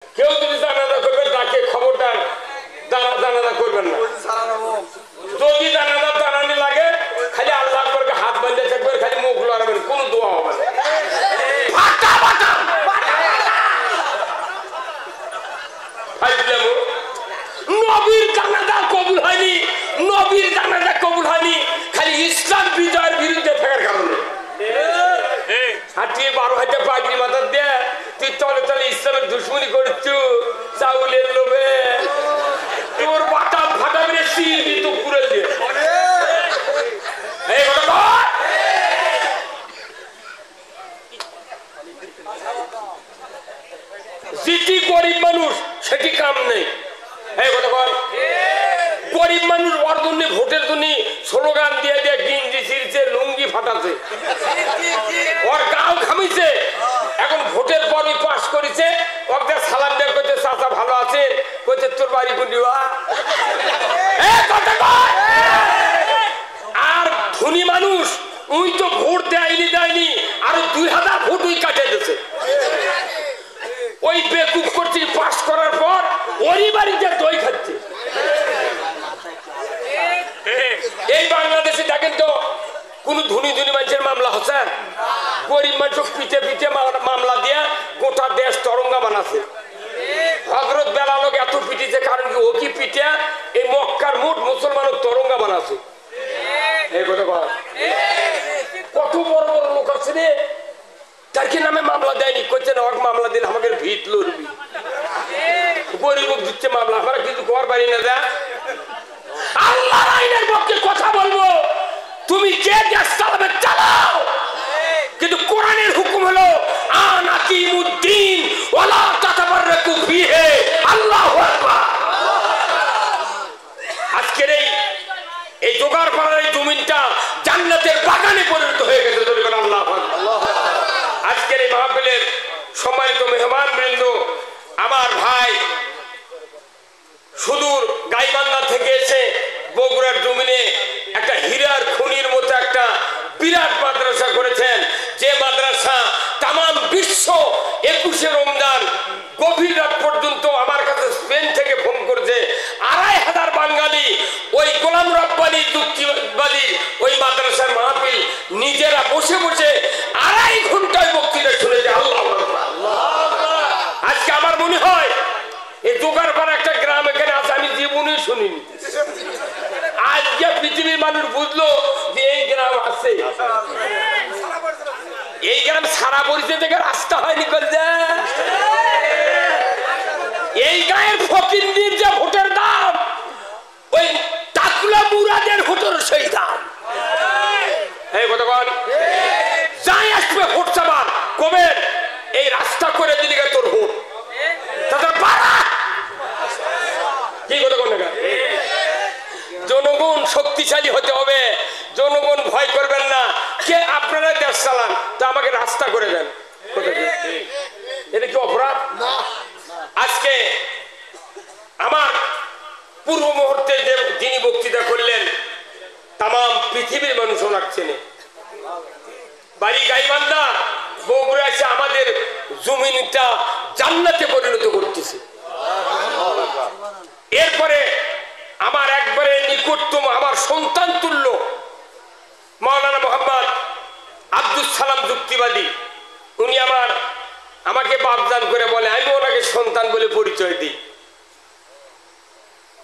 কেউ যদি জানাজা করবেন তাকে খবরদার জানাজা করবেন না। যদি জানাজা জানানি লাগে খালি আল্লাহ করে হাত বাঁধে থাকবেন, খালি মুখ লড়াবেন, কোনো দোয়া হবে না। নবীর জানাজা কবুল হয়নি, নবীর জানাজা কবুল হয়নি খালি ইসলাম বিজয়ের বিরুদ্ধে থাকার কারণে। আর তুই 12 হাজার পাগড়ি মাথার দিয়ে তুই তলে তলে ইসলামের দুশ্মনী করছু চাউলের লোভে, তোর বাটা ফাটা মেরে সিঁড়ি তো পুরে দিয়ে যেটি গরিব মানুষ সেটি কাম নেই। এই কথা বল, গরিব মানুষ ওর জন্য ভোটের জন্য স্লোগান দিয়ে দিয়ে গিঞ্জি ছিঁড়ছে, লুঙ্গি ফাটাছে, ওর গাও ঘামিছে। এখন ভোটের পর পাস করেছে, ওকে সালাম দিয়ে কইতে চাচা ভালো আছে, কইতে তোর বাড়ি গুন্ডিবা। আর ধনী মানুষ উই তো ভোট দেয়নি আরো 2000 ভোট উই কাটে দিয়েছে। ওই বেকুব করছে, পাস করার পর ওরই বাড়িতে দই খাচ্ছে। এই বাংলাদেশে দেখেন তো কোন ধনী মানুষের মামলা হচ্ছে, গরিব মানুষ পিঠে পিঠে মামলা দিয়ে গোটা দেশ তরঙ্গা বানাচ্ছে। হযরত বেলাল এত পিটিছে, কারণ কি ও কি পিঠে এই মক্কার মোট মুসলমানের তরঙ্গা বানাচ্ছে। এই কথা বল, কত বড় বড় লোক আছে রে, তার কি নামে মামলা দেয়নি, করছে না মামলা দিন আমাদের ভিত লড়বি, গরিব দিচ্ছে মামলা, আমরা কিন্তু ঘর বাড়ি না যা। আল্লাহর আইনের পক্ষে কথা বলবো, তুমি যে দেশ চালাবে চালাও, কিন্তু কোরআনের হুকুম হলো আনাকিমুদ্দিন ওয়ালা তাতাবাররাকু ফিহি। আল্লাহু আকবার। আজকের এই জোগাড় করার এই জমিনটা জান্নাতের বাগানে পরিণত হয়ে গেছে। আল্লাহু আকবার। আজকের এই মাহফিলের সম্মানিত মেহমান বৃন্দ, আমার ভাই সুদূর গাইবান্ধা থেকে এসে বগুড়ার জমিনে একটা হীরার খনির মতো একটা বিরাট মাদ্রাসা করেছেন, যে মাদ্রাসা তামাম বিশ্ব 21শে রমজান গভীর রাত পর্যন্ত আমার কাছে স্পেন থেকে ফোন করছে। 2500 বাঙালি ওই গোলাম রব্বানী যুক্তিবাদীর ওই মাদ্রাসার মাহফিল নিজেরা বসে বসে 2.5 ঘন্টায় বক্তৃতা শুনেছে। আল্লাহু আকবার। আজকে আমার মনে হয় এই জোগাড়পাড়া একটা গ্রাম এখানে আছে, আমি জীবনে শুনিনি। আজকে পৃথিবীর মানুষ বুঝলো যে এই গ্রাম আছে। এই গ্রাম সারা পরিচয় থেকে রাস্তা হয়নি করছে। এই গায়ের ফকিন্দির যে ভোটের দাম, ওই টাকলা মুরাদের ভোটের সেই দাম। এই কথা বল, যাই আসবে ভোট চাবার কবে এই রাস্তা করে দিলি তোর ভোট তাদের পাড়া। কি কথা বল না, জনগণ শক্তিশালী হতে হবে, জনগণ ভয় করবেন না। কে আপনারা দেশ চালান, তা আমাকে রাস্তা করে দেন, এটা কি অপরাধ? আজকে আমার পূর্ব মুহূর্তে যে যিনি বক্তৃতা করলেন, তামাম পৃথিবীর মানুষ ওনাচ্ছেন। বাড়ি গাইবান্ধা, বগুড়া এসে আমাদের জমিনটা জান্নাতে পরিণত করতেছে। এরপরে আমার একবারে নিকটতম আমার সন্তান তুল্য মাওলানা মোহাম্মদ আব্দুল সালাম যুক্তিবাদী, উনি আমাকে বাপদান করে বলে, আমি ওনাকে সন্তান বলে পরিচয় দিই।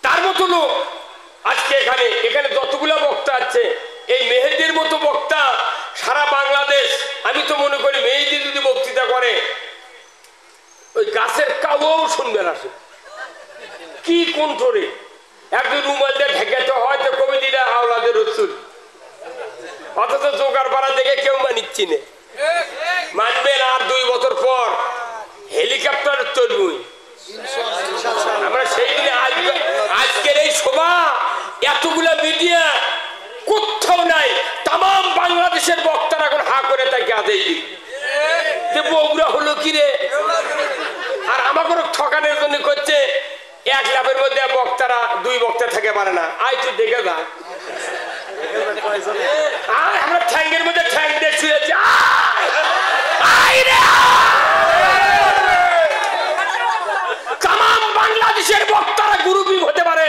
তার মতো লোক আজকে এখানে যতগুলা বক্তা আছে, এই মেহেদির মতো বক্তা সারা বাংলাদেশ, আমি তো মনে করি মেহেদি যদি বক্তৃতা করে ওই গাছের কাউও শুনবে না। কি কণ্ঠরে একজন রুমাল দিয়ে ঢেকাতে হয় তো কবিতা আওলাদের রসুল, অথচ জোগাড় পাড়া দেখে কেউ মানিচ্ছি না, মানবেন। আর 2 বছর পর হেলিকপ্টার চলবই আমরা। সেই দিনে আজকের এই সভা এতগুলা মিডিয়া কোথাও নাই, তামাম বাংলাদেশের বক্তারা এখন হা করে তাকে আদেই যে বগুড়া হলো কি রে। আর আমাকে ঠকানোর জন্য করছে 1 লাখের মধ্যে বক্তারা 2 বক্তা থেকে পারে না। আয় তুই দেখে যা, আমরা ঠ্যাঙ্গের মধ্যে ঠ্যাং দিয়ে শুয়েছি। বাংলাদেশের বক্তারা গ্রুপিং হতে পারে,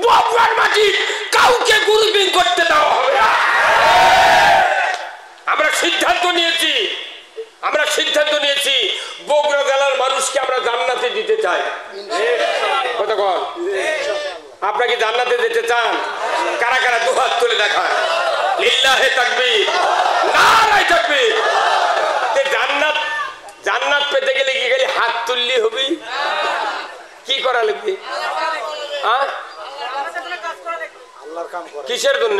বগুড়ার মাটি কাউকে গ্রুপিং করতে দেওয়া হবে না। আমরা সিদ্ধান্ত নিয়েছি বগুড়া জেলার মানুষকে আমরা জান্নাতে দিতে চাই। কথা কন, আপনাকে জান্নাতে দিতে চান? কারা কারা দুহাত তুলে দেখান। লিল্লাহে তাকবীর, নারায়ে তাকবীর। জান্নাত পেতে গেলে কি খালি হাত তুললি হবে? কি করা লাগবে? কিসের জন্য?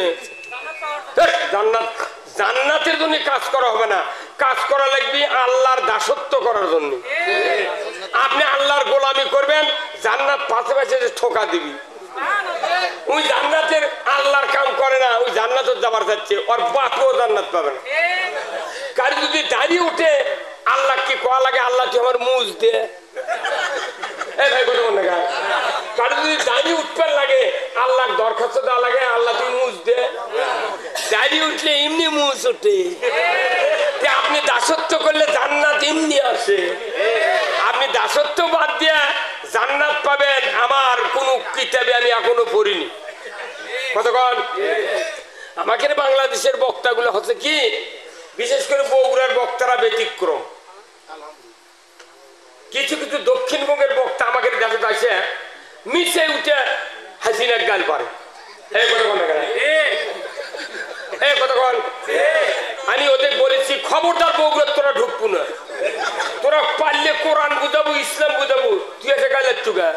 জান্নাতের জন্য কাজ করা হবে না, কাজ করা লাগবে আল্লাহর দাসত্ব করার জন্য। আপনি আল্লাহর গোলামি করবেন, জান্নাত পাশে পাশে ঠোকা দিবি। ওই জান্নাতের আল্লাহর কাম করে না, ওই জান্নাত যাবার যাচ্ছে, ওর বাপও জান্নাত পাবে না। কার যদি দাঁড়িয়ে উঠে আল্লাহ কি কোয়া লাগে, আল্লাহ তুই আমার মুজ দে। এই ভাই কথা বল না, কার যদি দাঁড়িয়ে উঠবার লাগে আল্লাহ দরখাস্ত দেওয়া লাগে, আল্লাহ তুই মুজ দে। দাঁড়িয়ে উঠলে এমনি মুজ ওঠে। আপনি দাসত্ব করলে জান্নাত এমনি আসে। আপনি দাসত্ব বাদ দিয়ে জান্নাত পাবেন আমার কোন কিতাবে আমি এখনো পড়িনি। কতক্ষণ আমাকে বাংলাদেশের বক্তাগুলো হচ্ছে কি, বিশেষ করে বগুড়ার বক্তারা ব্যতিক্রম। কিছু কিছু দক্ষিণবঙ্গের বক্তা আমাকে দেশে আসে মিশে উঠে হাসিনার গাল পারে। আমি ওদের বলেছি খবরদার বগুড়ার তোরা ঢুকবো না, তোরা পারলে কোরআন বুঝাবো, ইসলাম বুঝাবো, তুই এসে গালের চুগা।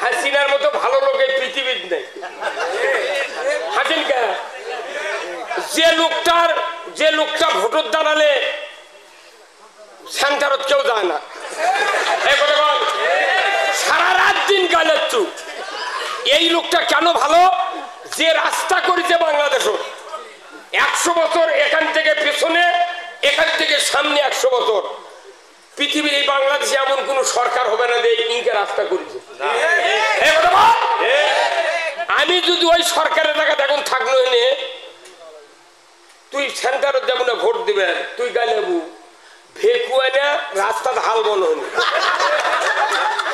হাসিনার মতো ভালো লোক এই পৃথিবীর নেই। হাসিন কে যে লোকটা ভোটর দাঁড়ালে সেন্টারত কেউ যায় না, সারা রাত দিন গালের চুপ। এই লোকটা কেন ভালো? যে রাস্তা করেছে বাংলাদেশ 100 বছর, এখান থেকে পেছনে, এখান থেকে সামনে 100 বছর। পৃথিবীর এই বাংলাদেশে এমন কোন সরকার হবে না যে ইনকে রাস্তা করেছে। আমি যদি ওই সরকারের জায়গাতে এখন থাকলো এনে, তুই সেন্টারত যাবো না ভোট দিবে, তুই গাইলেবু ভেকুয়া না রাস্তা হাল বন হনি,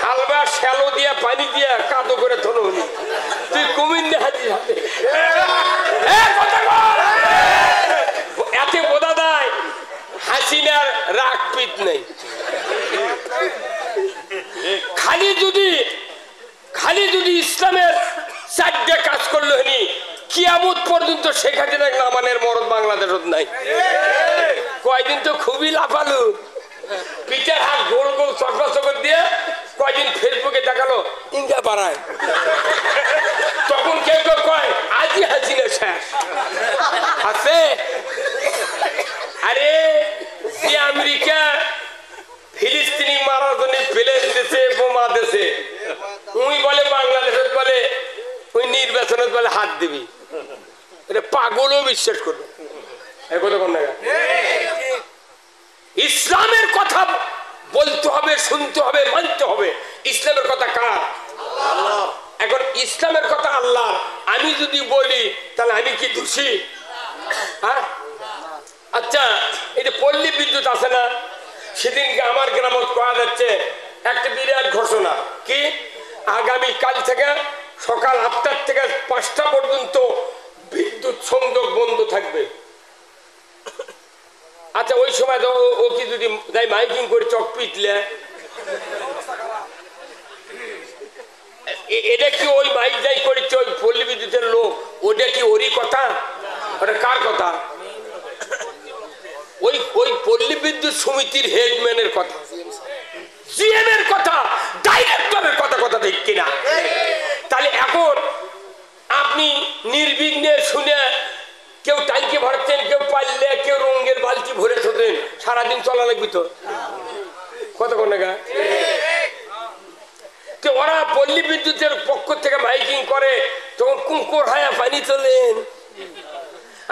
হালবা শ্যালো দিয়া পানি দিয়া কাদো করে ধন হনি, তুই কুমিন্নে হাজির হাতে। এতে বোঝা যায় হাসিনার রাগ পিত নেই। খালি যদি ইসলামের 4টে কাজ করলো হনি, কিয়ামত পর্যন্ত শেখ হাসিনা নামানের মরদ বাংলাদেশত নাই। কয়দিন তো খুবই লাফালু, পিঠের হাত গোল গোল চকরা চকর দিয়ে কয়দিন ফেসবুকে দেখালো ইঙ্গা পাড়ায়। তখন কেউ কেউ কয় আজই হাসিনা শেষ আছে। আরে যে আমেরিকা ফিলিস্তিনি মারার জন্য প্লেন দিছে, বোমা দিছে, উই বলে বাংলাদেশত বলে ওই নির্বাচনত বলে হাত দিবি। এটা পাগলও বিশ্বাস করবে। ইসলামের কথা বলতে হবে, শুনতে হবে, মানতে হবে। ইসলামের কথা কার? এখন ইসলামের কথা আল্লাহ। আমি যদি বলি তাহলে আমি কি দোষী? আচ্ছা, এই যে পল্লী বিদ্যুৎ আছে না, সেদিনকে আমার গ্রামত করা যাচ্ছে একটা বিরাট ঘোষণা কি, আগামী কাল থেকে সকাল 8টা থেকে 5টা পর্যন্ত বিদ্যুৎ সংযোগ বন্ধ থাকবে। আচ্ছা, ওই সময় তো ও কি যদি যাই মাইকিং করে চক পিটলে, এটা কি ওই মাইক যাই করেছে ওই পল্লী বিদ্যুতের লোক, ওটা কি ওরই কথা? ওটা কার কথা? ওই পল্লী বিদ্যুৎ সমিতির হেডম্যানের কথা, জিএম এর কথা, ডাইরেক্টরের কথা। কথা ঠিক কিনা? তাহলে এখন আপনি নির্বিঘ্নে শুনে, কেউ ট্যাঙ্কি ভরছেন, কেউ পারলে, কেউ রঙের বালতি ভরে থাকেন, সারাদিন চলা লাগবে তো। কতক্ষণ না ওরা পল্লী বিদ্যুতের পক্ষ থেকে মাইকিং করে, তখন কুকুর হায়া পানি তোলেন।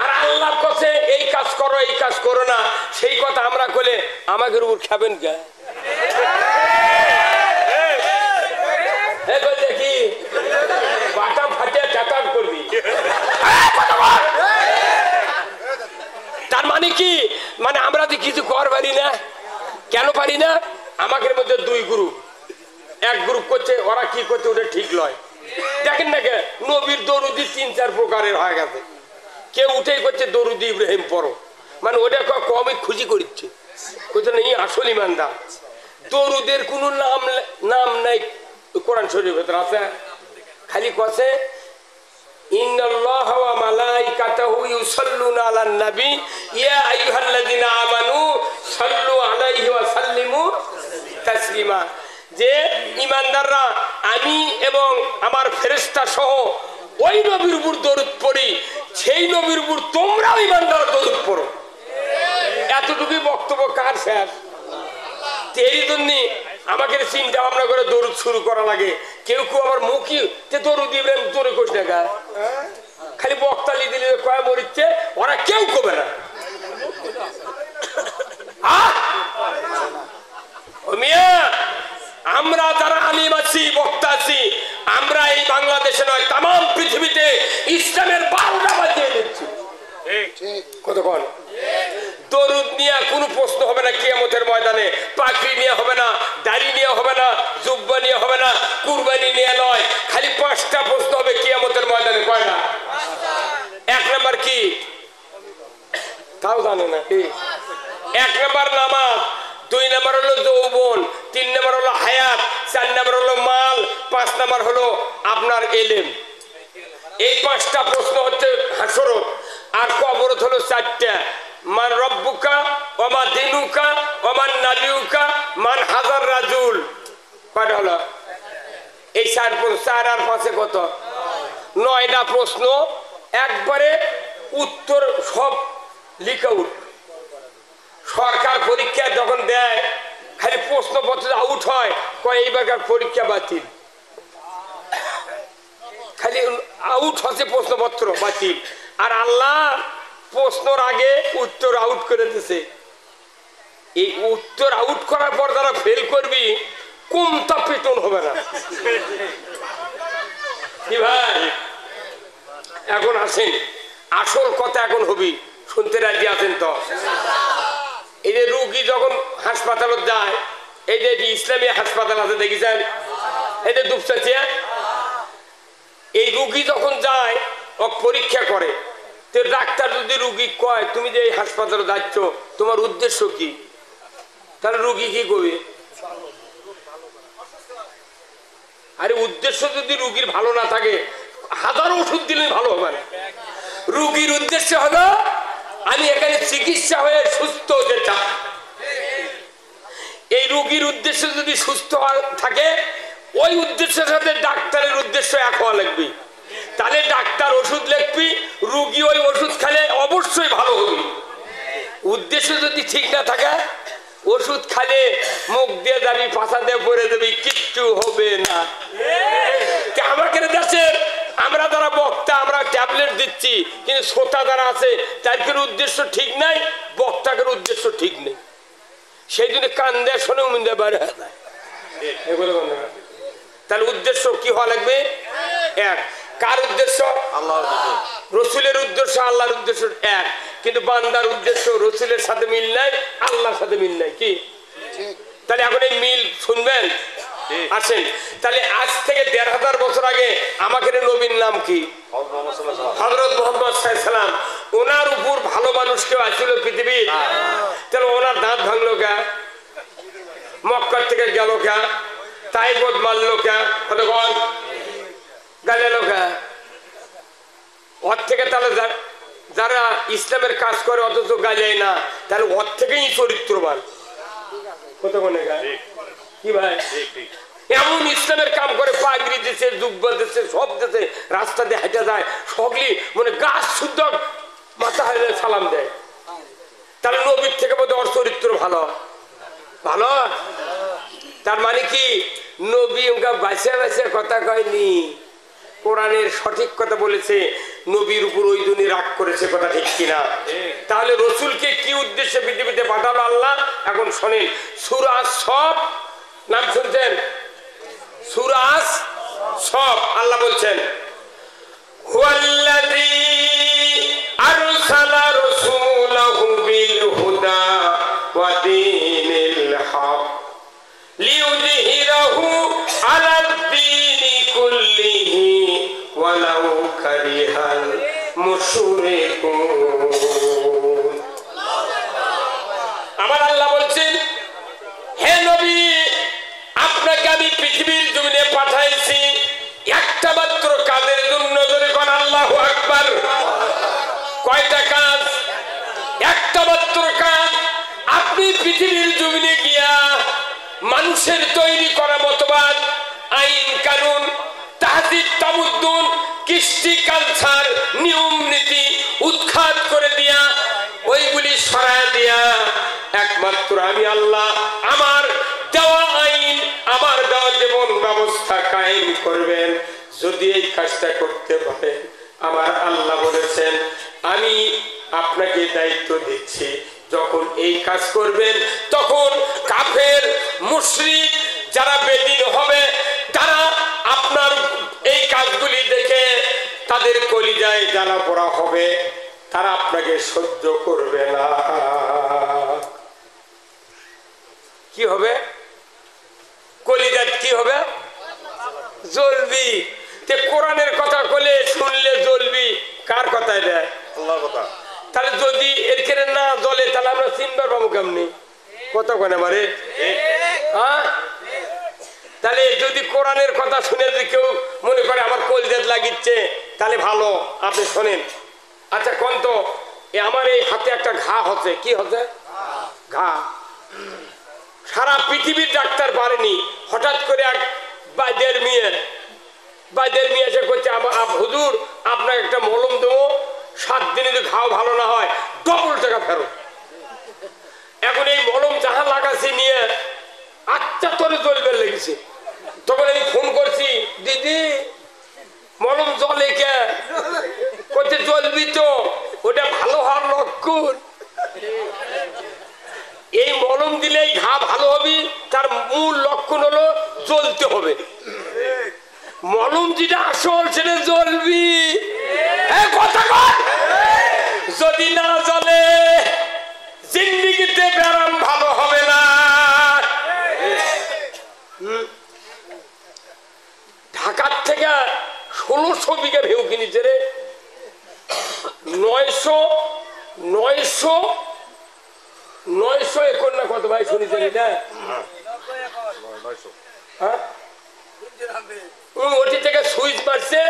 আর আল্লাহ কাছে এই কাজ করো, এই কাজ করো না, সেই কথা আমরা করলে আমাদের উপর খাবেন কে? দেখি বাটা ফাটিয়ে চাকার করবি। তার মানে কি? মানে আমরা তো কিছু কর পারি না। কেন পারি না? আমাদের মধ্যে দুই গ্রুপ, এক গ্রুপ করছে ওরা কি করছে ওটা ঠিক নয়। দেখেন না কে নবীর দরুদি 3-4 প্রকারের হয়ে গেছে। কেউ উঠেই করছে দরুদি ইব্রাহিম পড়ো, মানে ওটা কমই খুশি করছে, বলছে না আসল ইমানদার। দরুদের কোনো নাম নাই কোরআন শরীফের ভেতর আছে, খালি কছে ইন্নাল্লাহা ওয়া মালাইকাতাহু ইউসাল্লুনা আলান নবী ইয়া আইয়ুহাল্লাযিনা আমানু সাল্লু আলাইহি ওয়া সাল্লিমু তাসলিমা, যে ইমানদাররা আমি এবং আমার ফেরেশতা সহ ওই নবীর উপর দরুদ পড়ি, সেই নবীর উপর তোমরাও ইমানদার দরুদ পড়ো। এতটুকুই বক্তব্য কার শেষ। এই জন্য আমাকে চিন্তা ভাবনা করে দরুদ শুরু করা লাগে। কেউ কেউ আবার মুখী দরুদ ইব্রাহিম তোরে কোষ না, খালি বক্তালি দিলে কয় মরিচ্ছে, ওরা কেউ কবে না। আমরা যারা আলিম আছি বক্তা আছি, আমরা এই বাংলাদেশে নয় তাম পৃথিবীতে ইসলামের বারোটা বাজিয়ে দিচ্ছি। কতক্ষণ দরুদ নিয়ে কোনো প্রশ্ন হবে না কিয়ামতের ময়দানে, পাগড়ি নিয়ে হবে না, দাড়ি নিয়ে হবে না, জুব্বা নিয়ে হবে না, কুরবানি নিয়ে নয়, খালি 5টা প্রশ্ন হবে কিয়ামতের ময়দানে। কয়টা? 1 নাম্বার কি তাও জানে না কি? 1 নাম্বার নামাজ, 2 নাম্বার হলো যৌবন, 3 নাম্বার হলো হায়াত, 4 নাম্বার হলো মাল, 5 নাম্বার হলো আপনার ইলম। এই 5টা প্রশ্ন হচ্ছে হাসরত। আর কবরত হলো 4টা, মান রব্বুকা ওয়া মা দিনুকা ওয়া মান নাবিয়ুকা মান হাজার রাজুল। কয়টা হলো? এই 4 আর 5 কত? 9টা প্রশ্ন, একবারে উত্তর সব লিখা উঠ। সরকার পরীক্ষা যখন দেয় খালি প্রশ্নপত্র আউট হয়, কয় এইবারকার পরীক্ষা বাতিল, খালি আউট হচ্ছে প্রশ্নপত্র বাতিল। আর আল্লাহ প্রশ্নর আগে উত্তর আউট করে দিছে। এই উত্তর আউট করার পর যারা ফেল করবি কোনটা পেটন হবে না কি ভাই? এখন আসেন আসল কথা, এখন হবি শুনতে রাজি আছেন তো? এই যে রুগী যখন হাসপাতালে যায়, এই যে ইসলামী হাসপাতাল আছে দেখেছেন, এই যে দুপচাচিয়া, এই রুগী যখন যায় ও পরীক্ষা করে, তো ডাক্তার যদি রুগী কয় তুমি যে এই হাসপাতালে যাচ্ছ তোমার উদ্দেশ্য কি, তাহলে রুগী কি করবে? আরে উদ্দেশ্য যদি রুগীর ভালো না থাকে হাজারো ওষুধ দিলে ভালো হবে না। রুগীর উদ্দেশ্য হলো আমি এখানে চিকিৎসা হয়ে সুস্থ হতে চাই। এই রুগীর উদ্দেশ্য যদি সুস্থ থাকে, ওই উদ্দেশ্যের সাথে ডাক্তারের উদ্দেশ্য এক হওয়া লাগবে। তাহলে ডাক্তার ওষুধ লিখবি, রুগী ওই ওষুধ খেলে অবশ্যই ভালো হবে। উদ্দেশ্য যদি ঠিক না থাকে, ওষুধ খালে মুখ দিয়ে যাবি, পাশা দিয়ে পরে দেবি, কিচ্ছু হবে না। আমাকে দেশের আমরা যারা বক্তা আমরা ট্যাবলেট দিচ্ছি, কিন্তু শ্রোতা যারা আছে তাদের উদ্দেশ্য ঠিক নাই, বক্তাকের উদ্দেশ্য ঠিক নেই। সেই জন্য কান দেয় শোনে উমিন দেয় বাইরে। তাহলে উদ্দেশ্য কি হওয়া লাগবে? এক। কার উদ্দেশ্য? আল্লাহর। রসুলের উদ্দেশ্য আল্লাহর উদ্দেশ্য এক, কিন্তু বান্দার উদ্দেশ্য রসুলের সাথে মিল নাই, আল্লাহর সাথে মিল নাই। কি? তাহলে এখন এই মিল শুনবেন, আসেন। তাহলে আজ থেকে ১৫০০ বছর আগে আমাকে নবীর নাম কি? হযরত মুহাম্মদ সাল্লাল্লাহু আলাইহি সাল্লাম। ওনার উপর ভালো মানুষ কেউ আসছিল পৃথিবীর? তাহলে ওনার দাঁত ভাঙলো কে? মক্কা থেকে গেল কে? তাইবত মারলো কে? কতক্ষণ গালেলো কে? ওর থেকে তাহলে যারা ইসলামের কাজ করে অথচ গাজায় না, তাহলে ওর থেকেই চরিত্রবান। কতক্ষণে কি ভাই? এমন ইসলামের কাম করে, পাগড়ি দিচ্ছে, জুব্বা দিচ্ছে, সব দিচ্ছে, রাস্তা দিয়ে হেঁটে যায়, সকলি মানে গাছ শুদ্ধ মাথা হারিয়ে সালাম দেয়। তাহলে নবীর থেকে বোধহয় ওর চরিত্র ভালো ভালো। তার মানে কি নবী ওকে বাঁচে বাঁচে কথা কয়নি, কোরআনের সঠিক কথা বলেছে, নবীর উপর ওই জন্য রাগ করেছে। কথা ঠিক কিনা? তাহলে রসুলকে কি উদ্দেশ্যে পৃথিবীতে পাঠালো আল্লাহ? এখন শোনেন, সূরা সফ নাম শুনছেন? সূরা সফ আল্লাহ বলছেন, হুয়াল্লাযী আরসালা রাসূলাহু বিল হুদা ওয়া দীনিল হক আলাদ দীনি কুল্লিহি ওয়ালাউ কারিহাল মুশরিকুন। আমার আল্লাহ বলছেন, হে নবী, আপনাকে আমি পৃথিবীর জমিনে পাঠাইছি একটা মাত্র কাজের জন্য। ধরে কোন আল্লাহু আকবার। কয়টা কাজ? একটা মাত্র কাজ। আপনি পৃথিবীর জমিনে গিয়া মানুষের তৈরি করা মতবাদ, আইন কানুন, তাহজিব তামুদ্দুন, কৃষ্টি কালচার, নিয়ম নীতি উৎখাত করে দিয়া ওইগুলি সরায় দিয়া একমাত্র আমি আল্লাহ আমার দেওয়া আইন, আমার দেওয়া জীবন ব্যবস্থা কায়েম করবেন। যদি এই কাজটা করতে পারেন, আমার আল্লাহ বলেছেন আমি আপনাকে দায়িত্ব দিচ্ছি, যখন এই কাজ করবেন তখন কাফের মুশরিক যারা বেদিন হবে তারা আপনার এই কাজগুলি দেখে তাদের কলিজায় জ্বালা পোড়া হবে, তারা আপনাকে সহ্য করবে না। কি হবে? কলিজাত কি হবে? জ্বলবি। তে কোরআনের কথা বলে শুনলে জ্বলবি, কার কথায় দেয়? আল্লাহর কথা। তাহলে যদি এখানে না জ্বলে তাহলে আমরা চিনবার পাবো কেমনি? কত কোনে মারে? হ্যাঁ, তাহলে যদি কোরআনের কথা শুনে যদি কেউ মনে করে আমার কলিজাত লাগিচ্ছে তাহলে ভালো, আপনি শোনেন। আচ্ছা কোন তো আমার এই হাতে একটা ঘা হচ্ছে, কি হচ্ছে? ঘা। সারা পৃথিবীর ডাক্তার পারেনি, হঠাৎ করে এক বাইদের মেয়ে এসে করছে হুজুর আপনাকে একটা মলম দেবো, 7 দিনে যদি ঘাও ভালো না হয় ডবল টাকা ফেরত। এখন এই মলম যাহা লাগাচ্ছি নিয়ে আচ্ছা তোরে জ্বলবে লেগেছে। তখন আমি ফোন করছি, দিদি মলম জ্বলে কে? করছে জ্বলবি তো, ওটা ভালো হওয়ার লক্ষণ। এই মলম দিলেই ঘা ভালো হবে, তার মূল লক্ষণ হলো জ্বলতে হবে। মলম যেটা আসল সেটা জ্বলবি। কথা কর, যদি না জ্বলে জিন্দেগিতে ব্যারাম ভালো হবে না। ঢাকার থেকে 1600 বিঘা ভেউ কিনেছে রে। 900 একর না কত ভাই শুনেছেন এটা? ওটি থেকে সুইচ মারছে,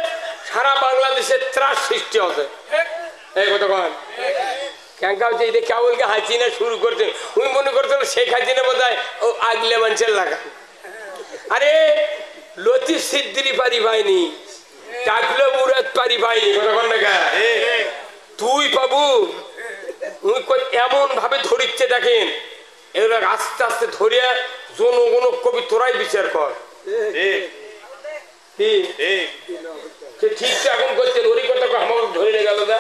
সারা বাংলাদেশে ত্রাস সৃষ্টি হবে। এই কথা কন ক্যাঙ্কা হচ্ছে, এটা কেবলকে হাসিনা শুরু করছে। উনি মনে করছেন শেখ হাসিনা বোধহয় ও আগলে মানুষের লাগা। আরে লতিফ সিদ্দিরি পারি পাইনি, ডাকলো মুরাদ পারি পাইনি। কথা কন না তুই পাবু এমন ভাবে ধরিচ্ছে দেখেন, এগুলো আস্তে আস্তে ধরিয়া জনগণ কবি তোরাই বিচার কর। ঠিক তো এখন করছেন, ওরই কথা আমাকে ধরে গেল না।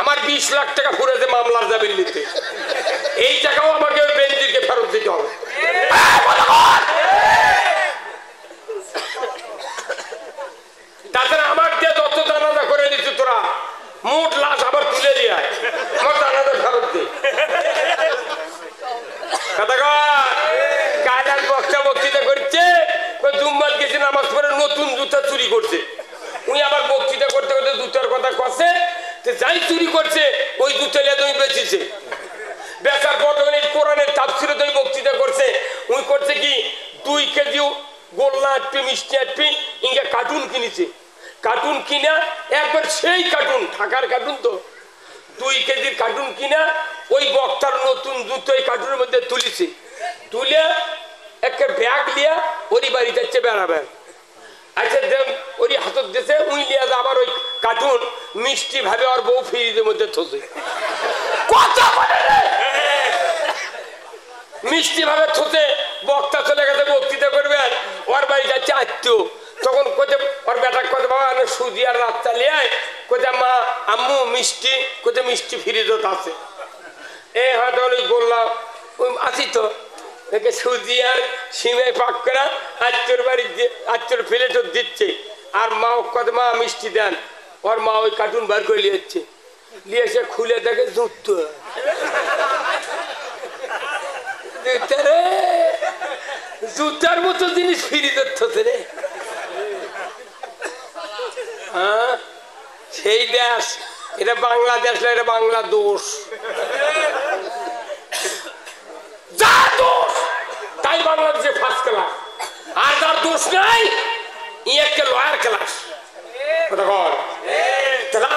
আমার 20 লাখ টাকা ফুরেছে মামলার জামিন নিতে, এই টাকাও আমাকে বেঞ্জিকে ফেরত দিতে হবে। তাছাড়া আমার দিয়ে যত জানাজা করে নিচ্ছি তোরা, মোট লাশ আবার তুলে দিয়ে আমার জানাজা ফেরত দি। কাল বক্তৃতা করছে, জুম্মার গেছে নামাজ পড়ে নতুন জুতা চুরি করছে। উনি আবার বক্তৃতা করতে করতে জুতার কথা কছে, যাই চুরি করছে ওই জুতা নিয়ে তুমি বেঁচেছে। বেচার পর যখন এই কোরআনের তাফসিরে তুমি বক্তৃতা করছে, উনি করছে কি 2 কেজি গোল্লা আটপি মিষ্টি আটপি ইঙ্গা কার্টুন কিনেছে। কার্টুন কিনা একবার সেই কার্টুন, ঢাকার কার্টুন তো, 2 কেজির কার্টুন কিনা ওই বক্তার নতুন জুতো এই কার্টুনের মধ্যে তুলেছে। তুলে একটা ব্যাগ লিয়া ওরই বাড়ি যাচ্ছে বেড়াবেন। আচ্ছা ওরই হাতত দিয়েছে, উই লিয়া আবার ওই কার্টুন মিষ্টি ভাবে ওর বউ ফ্রিজের মধ্যে থসে। মিষ্টি ভাবে থসে বক্তা চলে গেছে বক্তৃতা করবে, ওর বাড়ি যাচ্ছে আত্মীয়। তখন কোথায় ওর বেটা কোথায় বাবা সুজি আর রাত চালিয়ে কোথায় মা আম্মু মিষ্টি, কোথায় মিষ্টি ফ্রিজত আছে। এই হয়তো বললাম আছি তো, একে সুজি আর সিমে পাক করা আত্মীয়র বাড়ি আত্মীয়র প্লেটও দিচ্ছে। আর মা কত মা মিষ্টি দেন, ওর মা ওই কার্টুন বার করে নিয়েছে, নিয়ে এসে খুলে দেখে জুতো রে জুতার মতো জিনিস ফিরি ধরতেছে রে। হ্যাঁ, সেই দেশ, এটা বাংলাদেশ না, এটা বাংলাদেশ। যা দোষ তাই বাংলাদেশে ফার্স্ট ক্লাস, আর যার দোষ নাই ই একটা লয়ার ক্লাস।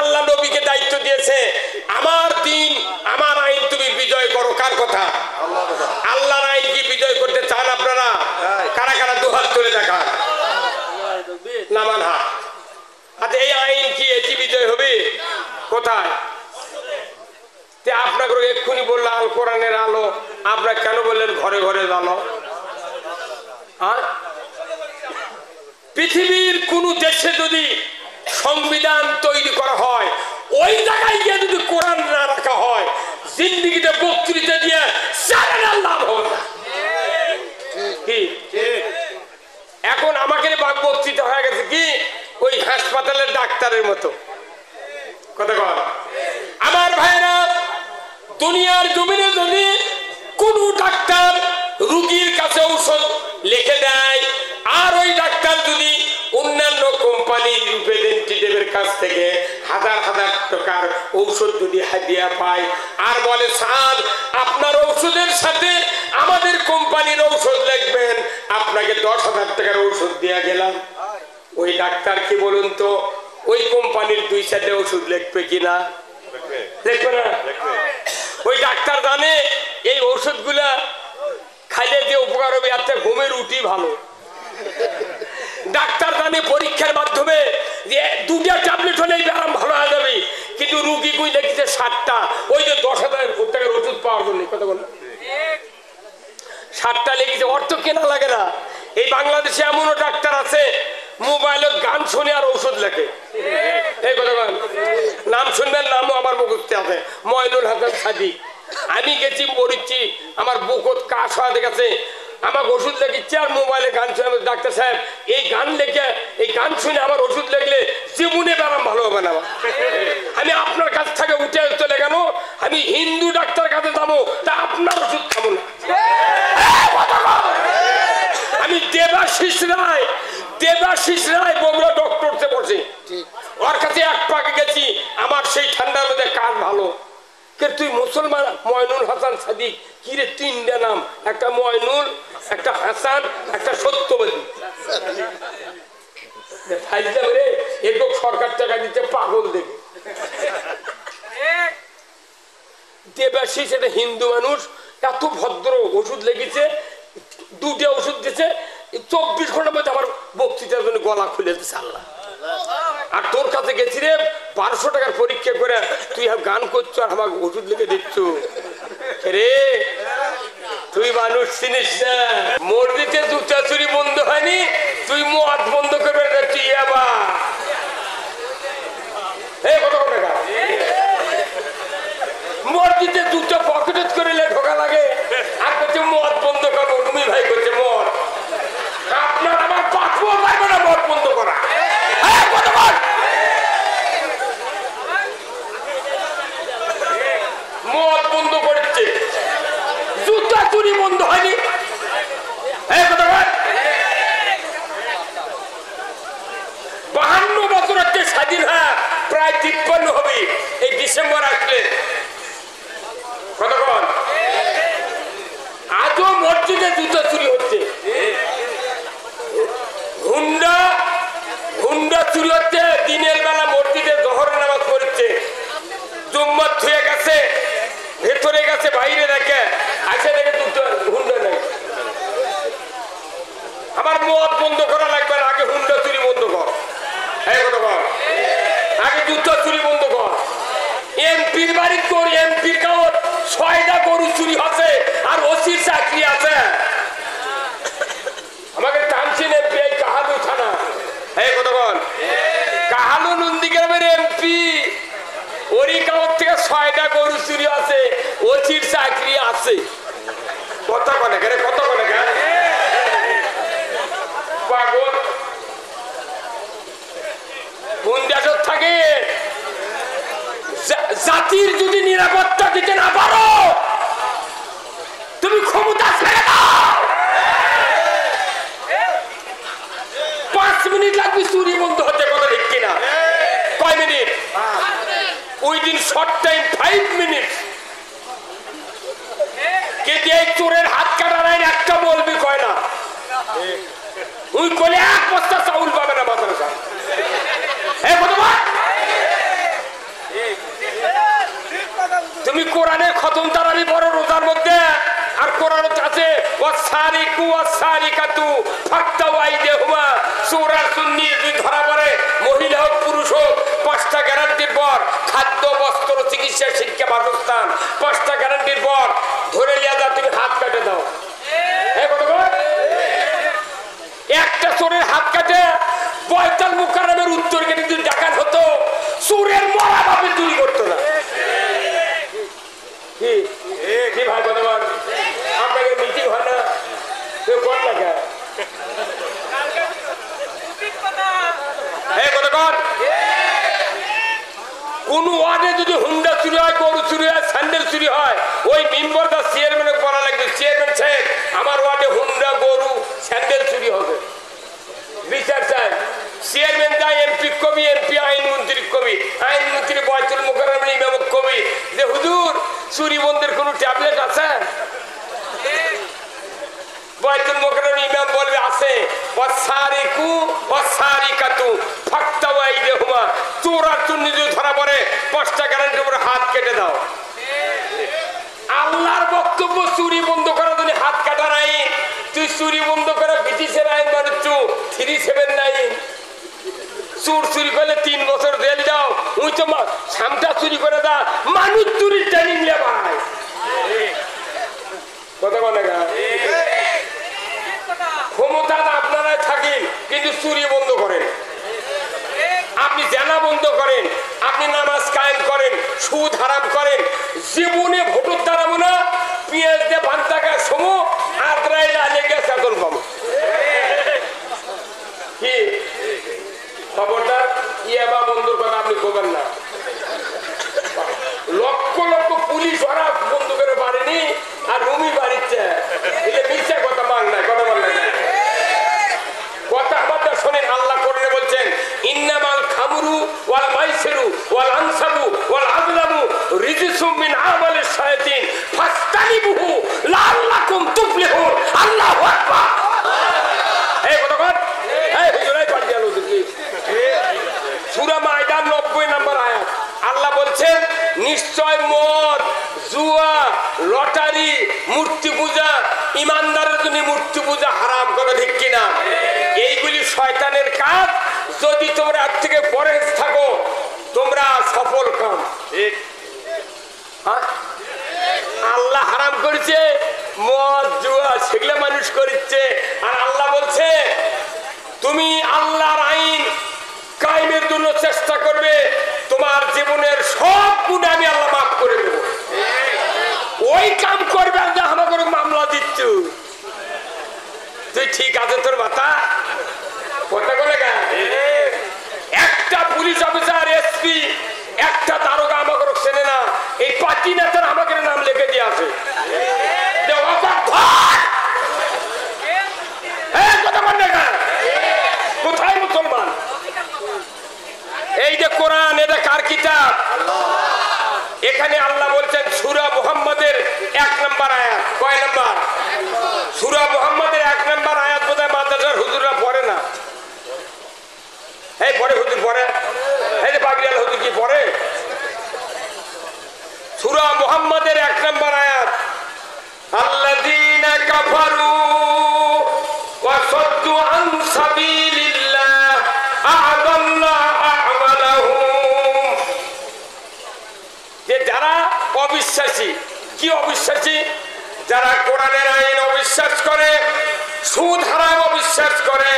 আল্লাহ নবীকে দায়িত্ব দিয়েছে, আমার দিন আমার আইন তুমি বিজয় করো। কার কথা? আল্লাহর আইন কি বিজয় করতে চান আপনারা? কারা কারা দুহাত তুলে দেখান, নামান হাত। আচ্ছা, এই আইন কি এটি বিজয় হবে? কোথায়? আপনাকে এক্ষুনি বললো আল কোরআনের আলো, আপনারা কেন বললেন ঘরে ঘরে জানো? আর পৃথিবীর কোন দেশে যদি সংবিধান তৈরি করা হয়, ওই জায়গায় গিয়ে যদি কোরআন না রাখা হয়, জিন্দিগিতে বক্তৃতা দিয়ে লাভ হবে না। কি এখন আমাকে বক্তৃতা হয়ে গেছে কি ওই হাসপাতালের ডাক্তারের মতো। কথা কর আমার ভাইরা, দুনিয়ার জমিনে যদি কোন ডাক্তার রোগীর কাছে ঔষধ লিখে দেয়, আর ওই ডাক্তার যদি অন্যান্য কোম্পানির রিপ্রেজেন্টেটিভের কাছ থেকে হাজার হাজার টাকার ঔষধ যদি হাদিয়া পায়, আর বলে স্যার আপনার ঔষধের সাথে আমাদের কোম্পানির ঔষধ লিখবেন, আপনাকে 10,000 টাকার ঔষধ দেয়া গেলাম, ওই ডাক্তার কি বলুন তো ওই কোম্পানির 2-4 ওষুধ লিখবে কিনা? লিখবে না। ওই ডাক্তার জানে এই ওষুধগুলা খাইলে যে উপকার হবে, এত ঘুমের উঠি ভালো। ডাক্তার জানে পরীক্ষার মাধ্যমে যে 2টা ট্যাবলেট হলেই ব্যায়াম ভালো হয়ে যাবে, কিন্তু রুগী কই লিখেছে 7টা, ওই যে 10,000 টাকার ওষুধ পাওয়ার জন্য। কথা বল, 7টা লিখেছে, অর্থ কেনা লাগে না। এই বাংলাদেশে এমনও ডাক্তার আছে মোবাইলের গান শুনে আর ঔষধ লেখে। এই কথা নাম শুনবেন, নামও আমার মুখস্থ আছে, ময়নুল হাসান সাদিক। আমি গেছি মরিচ্ছি, আমার বুকত কাশ হয়ে গেছে, আমাকে ওষুধ লেগেছে আর মোবাইলে গান শুনে। ডাক্তার সাহেব এই গান লেখে, এই গান শুনে আমার ওষুধ লেগলে জীবনে ব্যায়াম ভালো হবে না। আমি আপনার কাছ থেকে উঠে চলে গেল, আমি হিন্দু ডাক্তার কাছে যাবো, তা আপনার ওষুধ খাবো না। আমি দেবাশিস রায় বগুড়া ডক্টরতে বসে, ওর কাছে এক পাকে গেছি, আমার সেই ঠান্ডার মধ্যে কাজ ভালো। তুই মুসলমান ময়নুল হাসান সাদিক, কি রে 3টা নাম, একটা ময়নুল, একটা হাসান, একটা সত্যবাদী। সরকার টাকা দিতে পাগল দেখে। দেবাশিস এটা হিন্দু মানুষ, এত ভদ্র, ওষুধ লেগেছে, 2টা ওষুধ দিচ্ছে, 24 ঘন্টার মধ্যে আমার বক্তৃতার জন্য গলা খুলে দিচ্ছে আল্লাহ। আর তোর কাছে গেছি রে 1200 টাকার পরীক্ষা করে, তুই গান করছো আর আমাকে ওষুধ লিখে দিচ্ছ রে। তুই মানুষ চিনিস না। মসজিদে জুতা চুরি বন্ধ হয়নি, তুই মদ বন্ধ করবে না। তুই আবার মসজিদে জুতা পকেটে করে ঢোকা লাগে, আর করছে মদ বন্ধ করবো। তুমি ভাই করছে মদ, আপনার আমার পাঠও পারবে না মদ বন্ধ করা। মদ বন্ধ করেছে, জুতা চুরি বন্ধ হয়নি। 52 বছর হচ্ছে স্বাধীন, হ্যাঁ প্রায় 53 হবে এই ডিসেম্বর আসলে। কতক্ষণ আজও মসজিদে জুতা চুরি হচ্ছে, হুন্ডা চুরি হচ্ছে। দিনের বেলা মসজিদে জোহরের নামাজ পড়ছে, জুম্মাত ছুঁয়ে গেছে, ভেতরে গেছে, বাইরে রেখে আসে দেখে হুন্ডা নেই। আমার মদ বন্ধ করা লাগবে না, আগে হুন্ডা চুরি বন্ধ কর। আগে জুতা চুরি বন্ধ কর। এমপির বাড়ির তোর এমপির কাউর 6টা গরু চুরি হচ্ছে, আর ওসির চাকরি আছে। আমাকে টানছেন এমপি এই কাহালু থানা, কতক্ষণ কাহালু নন্দীগ্রামের এমপি, ওরই কাউর থেকে 6টা গরু চুরি আছে, ওসির চাকরি আছে। কথা কনে কেন, কত কনে কেন পাগল। কোন দেশত থাকে জাতির যদি নিরাপত্তা দিতে না পারো, তুমি ক্ষমতা ছেড়ে দাও। কিন্তু এই চোরের হাত কাটার আইন একটা বলবি কয় না, তুই কইলে এক বস্তা চাউল পাবে না মাদ্রাসা। তুমি কোরআনের খতম তারাবি পড়ো রোজার মধ্যে, আর কোরআন আছে ওয়াসারিকু ওয়াসারিকাতু ফাক্তাউ আইদিহুমা, চোর আর সুন্নি যদি ধরা পড়ে, মহিলা হোক পুরুষ হোক, 5টা গ্যারান্টির পর খাদ্য বস্ত্র চিকিৎসা শিক্ষা বাসস্থান, 5টা গ্যারান্টির পর ধরে লিয়া যা তুমি হাত কাটে দাও। একটা চোরের হাত কাটে বয়তাল মুকাররমের উত্তর গেটে যদি ডাকাত হতো, চোরের মরা ভাবে চুরি করতো না। কি ভাই বলবার আপনাকে মিটিং হয় না, কেউ কর না কেন? কোন ওয়ার্ডে যদি হুন্ডা চুরি হয়, গরু চুরি হয়, স্যান্ডেল চুরি হয়, ওই মেম্বার বা চেয়ারম্যানে বলা লাগবে, চেয়ারম্যান সাহেব আমার ওয়ার্ডে হুন্ডা গরু স্যান্ডেল চুরি হবে, বিচার চাই। চেয়ারম্যান যায় এমপি কবি, এমপি আইনমন্ত্রী কবি, আইনমন্ত্রী বয়তুল মুকাররমের ইমাম কবি যে হুজুর চুরি বন্ধের কোন ট্যাবলেট আছে? বয়তুল মুকাররমের ইমাম বলবে আছে, ওয়াসারিকু ওয়াসারিকাতু ফাক্তাউ আইদিহুমা, চোর আর চুন্নি যদি ধরা পড়ে 5টা গ্যারান্টির উপরে হাত কেটে দাও। আল্লাহর বক্তব্য চুরি বন্ধ করার জন্য হাত কাটার আইন, তুই চুরি বন্ধ করা ব্রিটিশের আইন বানাচ্ছ 379। চোর চুরি করলে 3 বছর জেল দাও, ওই তো সামটা চুরি করে দা, মানুষ চুরির ট্রেনিং নিয়ে ভাই কথা বলে গা। ক্ষমতা আপনারাই থাকেন, কিন্তু চুরি বন্ধ করেন, আপনি জানা বন্ধ করেন, আপনি নামাজ কায়েম করেন, সুদ হারাম করেন, জীবনে ভোটর দাঁড়াবো না, পেঁয়াজ দিয়ে 5 টাকা সমু আদ্রাইল আলে গেছে এখন পাবো। কি খবরদার ইয়াবা বন্ধুর কথা আপনি করবেন না। লক্ষ লক্ষ পুলিশ ওরা বন্ধু করে পারেনি, আর রুমি বাড়িচ্ছে, এটা মিথ্যা কথা মান নাই, কথা বল না কথা বার্তা শোনেন। আল্লাহ কোরআনে বলছেন ইন্নামাল খামরু ওয়াল মাইসিরু ওয়াল আনসাবু ওয়াল আযলামু রিজসুম মিন আমালিশ শায়াতিন ফাস্তানিবুহু লাআল্লাকুম তুফলিহুন। আল্লাহু আকবার। এই কথা কর, এই হুজুরাই পাঠ গেল দেখি সূরা মাইদা 90 নম্বর আয়াত। আল্লাহ বলছেন নিশ্চয় মদ, জুয়া, লটারি, মূর্তি পূজা, ইমানদারের জন্য মূর্তি পূজা হারাম, কথা ঠিক কিনা? এইগুলি শয়তানের কাজ, যদি তোমরা আজ থেকে পরেজ থাকো তোমরা সফল কাম। আল্লাহ হারাম করেছে মদ, জুয়া, সেগুলো মানুষ করছে, আর আল্লাহ বলছে তুমি আল্লাহর আইন কায়েমের জন্য চেষ্টা করবে, তোমার জীবনের সব গুণ আমি আল্লাহ মাফ করে দেব। ওই কাম করবে যে আমাকে মামলা দিচ্ছ, তুই ঠিক আছে তোর মাথা কথা বলে গা। একটা পুলিশ অফিসার, এসপি, একটা দারোগা আমাকে চেনে না, এই পার্টি নেতার আমাকে নাম লিখে দিয়ে আসে। কোথায় মুসলমান? এই যে কোরআন, এটা কার কিতাব? এখানে আল্লাহ বলছেন সূরা মুহাম্মাদের 1 নম্বর আয়াত। কয় নম্বর? সূরা মুহাম্মাদের 1 নম্বর আয়াত বোধহয় মাদ্রাসার হুজুররা পড়ে না। এই পড়ে হুজুর, পড়ে, এই যে বাগরিয়াল হুজুর কি পড়ে? সূরা মুহাম্মাদের 1 নম্বর আয়াত, আল্লাযীনা কাফারু ওয়া সাদ্দু আন সাবিলিল্লাহ আ'দাল্লা আ'মালাহুম। যে যারা অবিশ্বাসী, কি অবিশ্বাসী? যারা কোরআনের আইন অবিশ্বাস করে, সুদ হারাম অবিশ্বাস করে,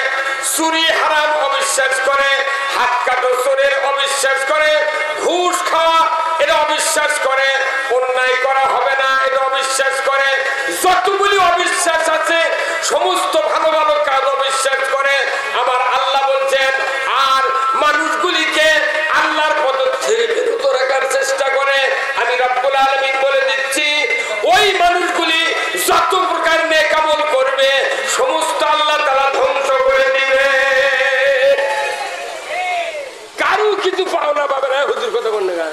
চুরি হারাম অবিশ্বাস করে, হাত কাটো চোরের অবিশ্বাস করে, ঘুষ খাওয়া এটা অবিশ্বাস করে, অন্যায় করা হবে না এটা অবিশ্বাস করে, যতগুলি অবিশ্বাস আছে সমস্ত ভালো ভালো কাজ অবিশ্বাস করে। আমার আল্লাহ বলছেন আর মানুষগুলিকে আল্লাহর পথ থেকে বিরত রাখার চেষ্টা করে। আমি রব্বুল আলামিন বলে দিচ্ছি, ওই মানুষগুলি যত প্রকার নেক আমল করবে সমস্ত আল্লাহ তাআলা ধ্বংস করে দিবে, কারো কিছু পাওনা পাবে না। হুজুর কথা বললেন না,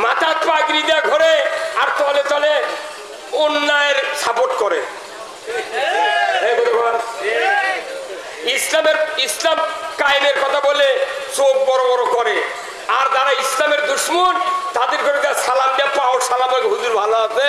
মাথা ইসলাম কায়েমের কথা বলে চোখ বড় বড় করে, আর যারা ইসলামের দুশ্মন তাদের করে সালাম দিয়ে পাও সালাম, হুজুর ভালো আছে